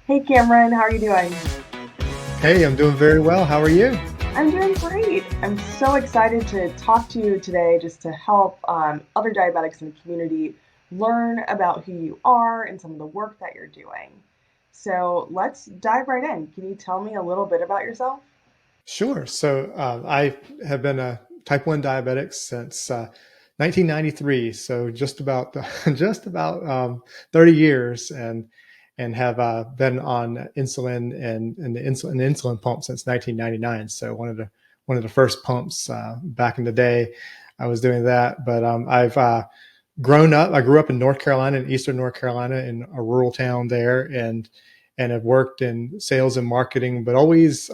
Hey Cameron, how are you doing? Hey, I'm doing very well. How are you? I'm doing great. I'm so excited to talk to you today just to help other diabetics in the community learn about who you are and some of the work that you're doing. So let's dive right in. Can you tell me a little bit about yourself? Sure. I have been a type 1 diabetic since 1993, so just about just about 30 years, and have been on insulin and the insulin pump since 1999. So one of the first pumps back in the day, I was doing that. But I've grown up. I grew up in North Carolina, in Eastern North Carolina, in a rural town there, and have worked in sales and marketing, but always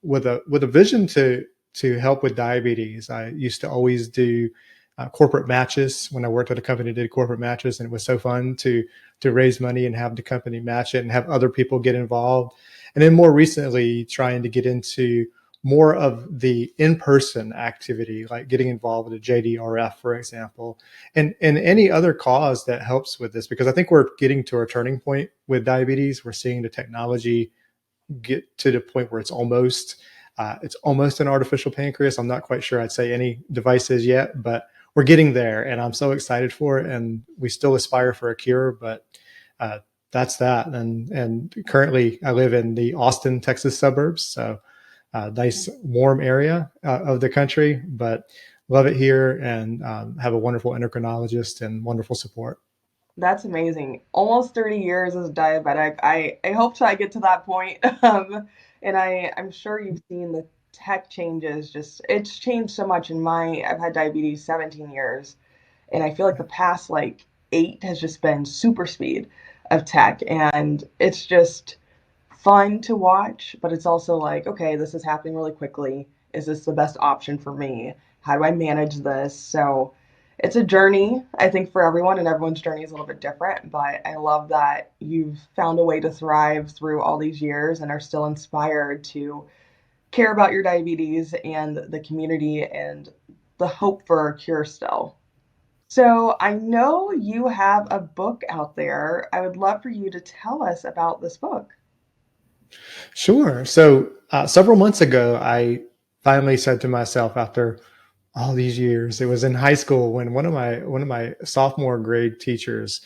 with a vision to help with diabetes. I used to always do corporate matches when I worked at a company that did corporate matches, and it was so fun to raise money and have the company match it and have other people get involved. And then more recently, trying to get into more of the in-person activity, like getting involved with a Jdrf, for example, and any other cause that helps with this, because I think we're getting to a turning point with diabetes. We're seeing the technology get to the point where it's almost an artificial pancreas. I'm not quite sure I'd say any devices yet, but we're getting there, and I'm so excited for it. And we still aspire for a cure, but uh, that's that. And currently, I live in the Austin, Texas suburbs, so nice warm area of the country, but love it here, and have a wonderful endocrinologist and wonderful support. That's amazing. Almost 30 years as a diabetic. I hope to I get to that point. And I'm sure you've seen the tech changes. Just it's changed so much in my I've had diabetes 17 years. And I feel like the past like 8 has just been super speed of tech, and it's just fun to watch, but it's also like, okay, this is happening really quickly. Is this the best option for me? How do I manage this? So it's a journey, I think, for everyone, and everyone's journey is a little bit different. But I love that you've found a way to thrive through all these years and are still inspired to care about your diabetes and the community and the hope for a cure still. So I know you have a book out there. I would love for you to tell us about this book. Sure. Several months ago, I finally said to myself, after all these years, it was in high school when one of my sophomore grade teachers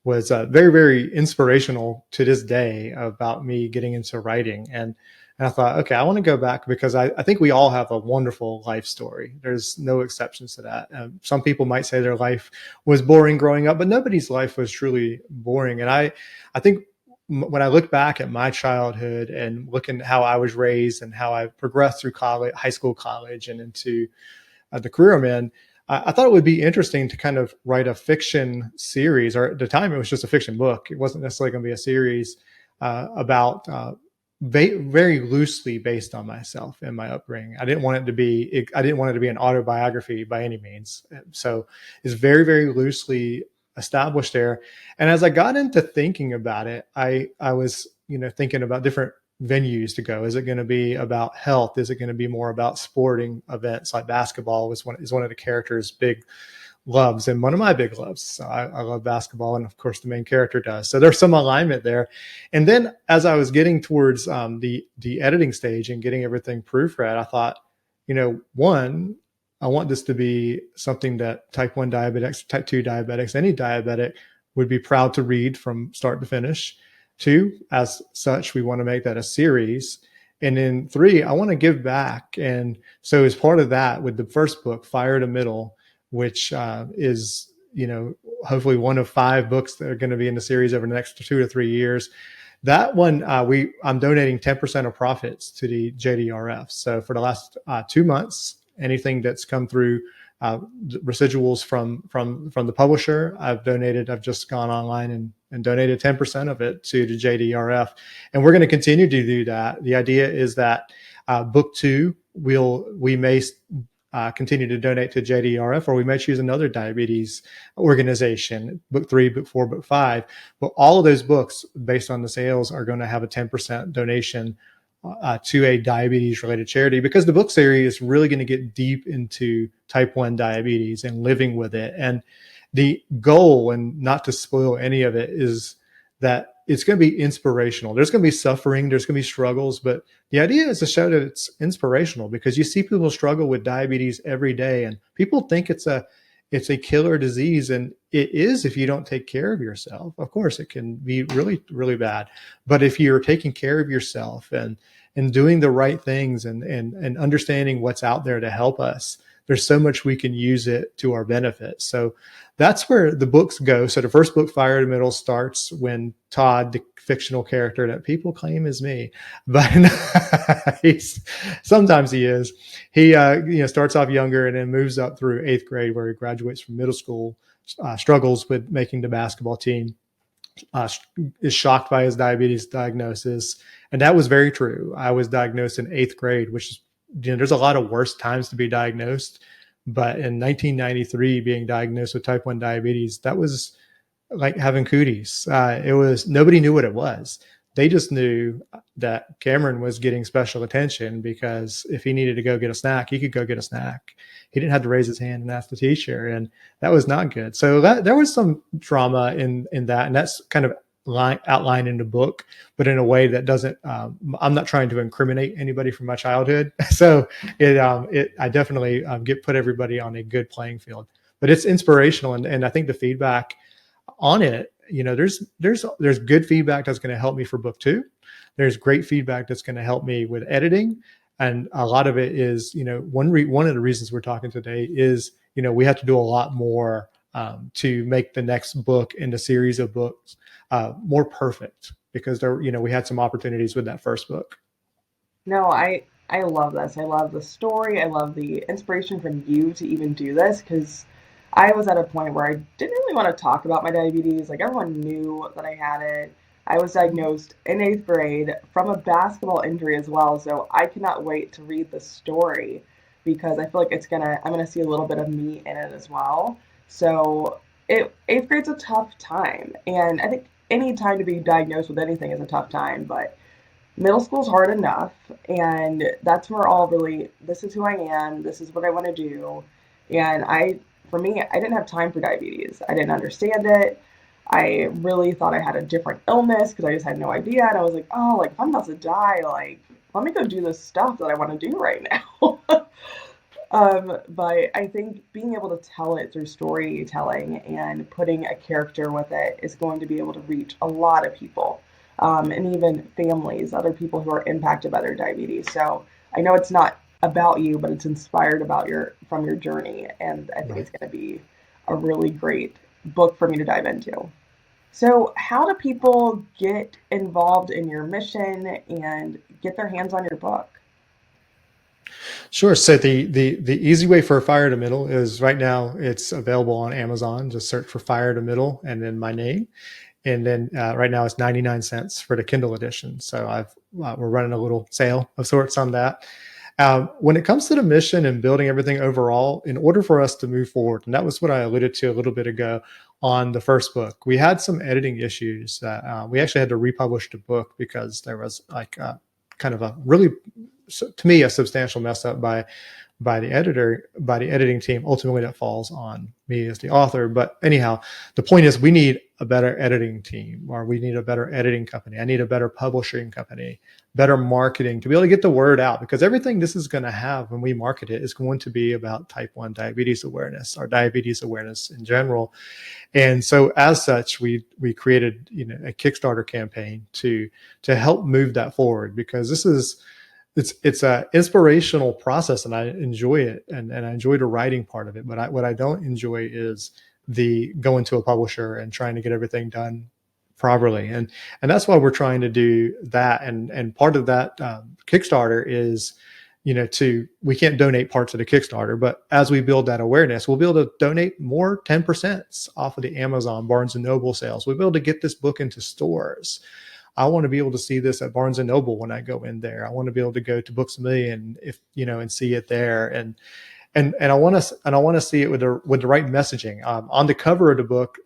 was very inspirational to this day about me getting into writing. And I thought, okay, I want to go back, because I think we all have a wonderful life story. There's no exceptions to that. Some people might say their life was boring growing up, but nobody's life was truly boring. And I think when I look back at my childhood and looking at how I was raised and how I progressed through college, high school, college, and into the career I'm in, I thought it would be interesting to kind of write a fiction series, or at the time it was just a fiction book. It wasn't necessarily going to be a series about very loosely based on myself and my upbringing. I didn't want it to be an autobiography by any means. So it's very loosely established there. And as I got into thinking about it, I was thinking about different venues to go. Is it going to be about health? Is it going to be more about sporting events like basketball is one of the characters' big loves, and one of my big loves. So I love basketball, and of course the main character does. So there's some alignment there. And then as I was getting towards the editing stage and getting everything proofread, I thought, one, I want this to be something that type 1 diabetics, type 2 diabetics, any diabetic would be proud to read from start to finish. Two, as such, we want to make that a series. And then three, I want to give back. And so as part of that, with the first book, Fire to Middle, which is, hopefully one of 5 books that are going to be in the series over the next 2 to 3 years. That one, I'm donating 10% of profits to the JDRF. So for the last 2 months, anything that's come through residuals from the publisher, I've just gone online and donated 10% of it to the JDRF, and we're going to continue to do that. The idea is that book 2, we may continue to donate to JDRF, or we may choose another diabetes organization, book 3, book 4, book 5. But all of those books, based on the sales, are going to have a 10% donation to a diabetes related charity, because the book series is really going to get deep into type 1 diabetes and living with it. And the goal, and not to spoil any of it, is that it's going to be inspirational. There's going to be suffering, there's going to be struggles, but the idea is to show that it's inspirational, because you see people struggle with diabetes every day, and people think it's a killer disease, and it is if you don't take care of yourself. Of course, it can be really, really bad, but if you're taking care of yourself and doing the right things and understanding what's out there to help us, there's so much we can use it to our benefit. So that's where the books go. So the first book, Fire to Middle, starts when Todd, the fictional character that people claim is me, but sometimes he is. He starts off younger and then moves up through 8th grade, where he graduates from middle school, struggles with making the basketball team, uh, is shocked by his diabetes diagnosis. And that was very true. I was diagnosed in 8th grade, which is, there's a lot of worse times to be diagnosed. But in 1993, being diagnosed with type 1 diabetes, that was like having cooties. It was, nobody knew what it was. They just knew that Cameron was getting special attention, because if he needed to go get a snack, he could go get a snack. He didn't have to raise his hand and ask the teacher, and that was not good. So that there was some drama in that, and that's kind of outlined in the book, but in a way that doesn't. I'm not trying to incriminate anybody from my childhood, so I definitely put everybody on a good playing field. But it's inspirational, and I think the feedback on it, there's good feedback that's going to help me for book 2. There's great feedback that's going to help me with editing, and a lot of it is, one of the reasons we're talking today is, we have to do a lot more to make the next book in the series of books more perfect, because we had some opportunities with that first book. No, I love this. I love the story. I love the inspiration from you to even do this, because I was at a point where I didn't really want to talk about my diabetes. Like, everyone knew that I had it. I was diagnosed in 8th grade from a basketball injury as well. So I cannot wait to read the story, because I feel like I'm gonna see a little bit of me in it as well. So 8th grade's a tough time, and I think any time to be diagnosed with anything is a tough time, but middle school's hard enough, and that's where all really, this is who I am, this is what I want to do. And for me, I didn't have time for diabetes. I didn't understand it. I really thought I had a different illness, because I just had no idea. And I was like, oh, like, if I'm about to die, like, let me go do this stuff that I want to do right now. But I think being able to tell it through storytelling and putting a character with it is going to be able to reach a lot of people, and even families, other people who are impacted by their diabetes. So I know it's not about you, but it's inspired from your journey, and I think Right. it's going to be a really great book for me to dive into. So, how do people get involved in your mission and get their hands on your book? Sure. So the easy way for Fire to Middle is, right now it's available on Amazon. Just search for Fire to Middle and then my name. And then right now it's 99 cents for the Kindle edition. So we're running a little sale of sorts on that. When it comes to the mission and building everything overall, in order for us to move forward, and that was what I alluded to a little bit ago on the first book, we had some editing issues that we actually had to republish the book, because there was like kind of a really, to me, a substantial mess up by the editing team. Ultimately, that falls on me as the author. But anyhow, the point is, we need a better editing team, or we need a better editing company. I need a better publishing company, better marketing to be able to get the word out, because everything this is going to have when we market it is going to be about type 1 diabetes awareness, or diabetes awareness in general. And so as such, we created a Kickstarter campaign to help move that forward, because it's a inspirational process, and I enjoy it, and I enjoy the writing part of it. But what I don't enjoy is the going to a publisher and trying to get everything done properly, and that's why we're trying to do that. And part of that Kickstarter is, we can't donate parts of the Kickstarter, but as we build that awareness, we'll be able to donate more 10% off of the Amazon, Barnes and Noble sales. We'll be able to get this book into stores. I want to be able to see this at Barnes and Noble when I go in there. I want to be able to go to Books a Million, and see it there. And I want to see it with the right messaging. On the cover of the book,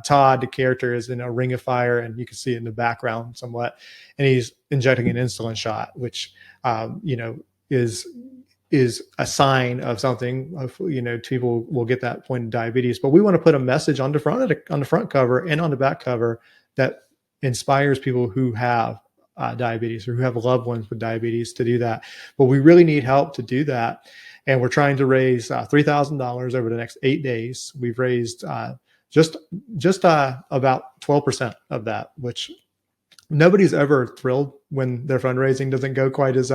Todd, the character, is in a ring of fire, and you can see it in the background somewhat, and he's injecting an insulin shot, which is a sign of something. People will get that point of diabetes. But we want to put a message on the front cover and on the back cover that inspires people who have diabetes or who have loved ones with diabetes to do that. But we really need help to do that. And we're trying to raise $3,000 over the next 8 days. We've raised just about 12% of that, which nobody's ever thrilled when their fundraising doesn't go quite as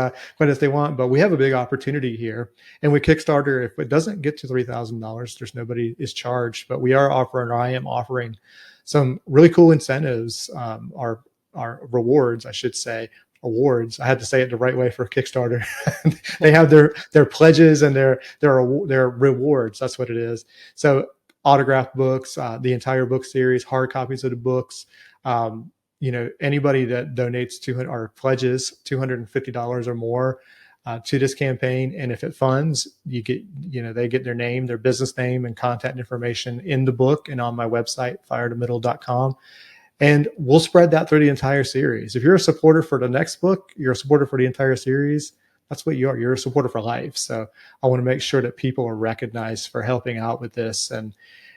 they want. But we have a big opportunity here, and with Kickstarter, if it doesn't get to $3,000, there's nobody is charged. But we are offering, or I am offering, some really cool incentives. Our rewards, I should say. Awards. I had to say it the right way for Kickstarter. They have their pledges and their rewards. That's what it is. So autographed books, the entire book series, hard copies of the books. Anybody that donates 200 or pledges $250 or more to this campaign, and if it funds, they get their name, their business name, and contact information in the book and on my website, firetomiddle.com. And we'll spread that through the entire series. If you're a supporter for the next book, you're a supporter for the entire series. That's what you are. You're a supporter for life. So I want to make sure that people are recognized for helping out with this and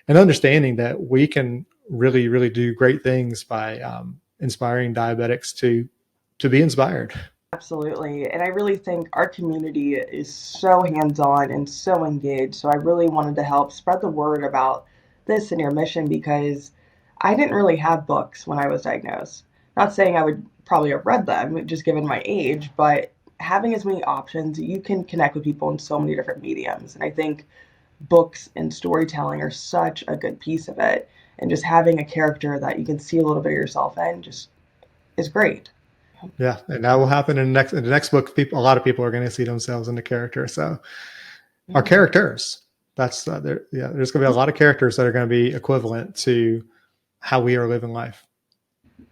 understanding that we can really, really do great things by inspiring diabetics to be inspired. Absolutely. And I really think our community is so hands-on and so engaged. So I really wanted to help spread the word about this and your mission because I didn't really have books when I was diagnosed. Not saying I would probably have read them, just given my age, but having as many options, you can connect with people in so many different mediums. And I think books and storytelling are such a good piece of it. And just having a character that you can see a little bit of yourself in just is great. Yeah, and that will happen in the next book. A lot of people are going to see themselves in the character. So our characters, there's going to be a lot of characters that are going to be equivalent to how we are living life.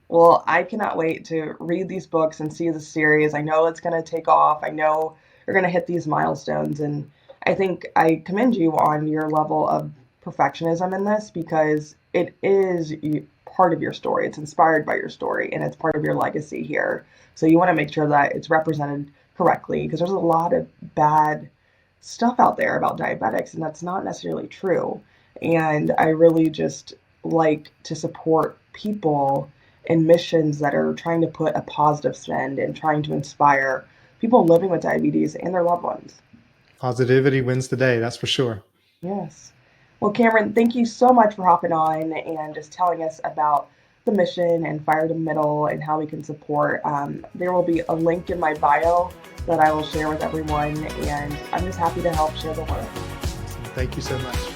Well, I cannot wait to read these books and see the series. I know it's going to take off. I know you're going to hit these milestones. And I think I commend you on your level of perfectionism in this because it is part of your story. It's inspired by your story and it's part of your legacy here. So you want to make sure that it's represented correctly because there's a lot of bad stuff out there about diabetics and that's not necessarily true. And I really just like to support people and missions that are trying to put a positive spin and trying to inspire people living with diabetes and their loved ones. Positivity wins the day, that's for sure. Yes. Well, Cameron, thank you so much for hopping on and just telling us about the mission and Fire to Middle and how we can support. There will be a link in my bio that I will share with everyone, and I'm just happy to help share the word. Thank you so much.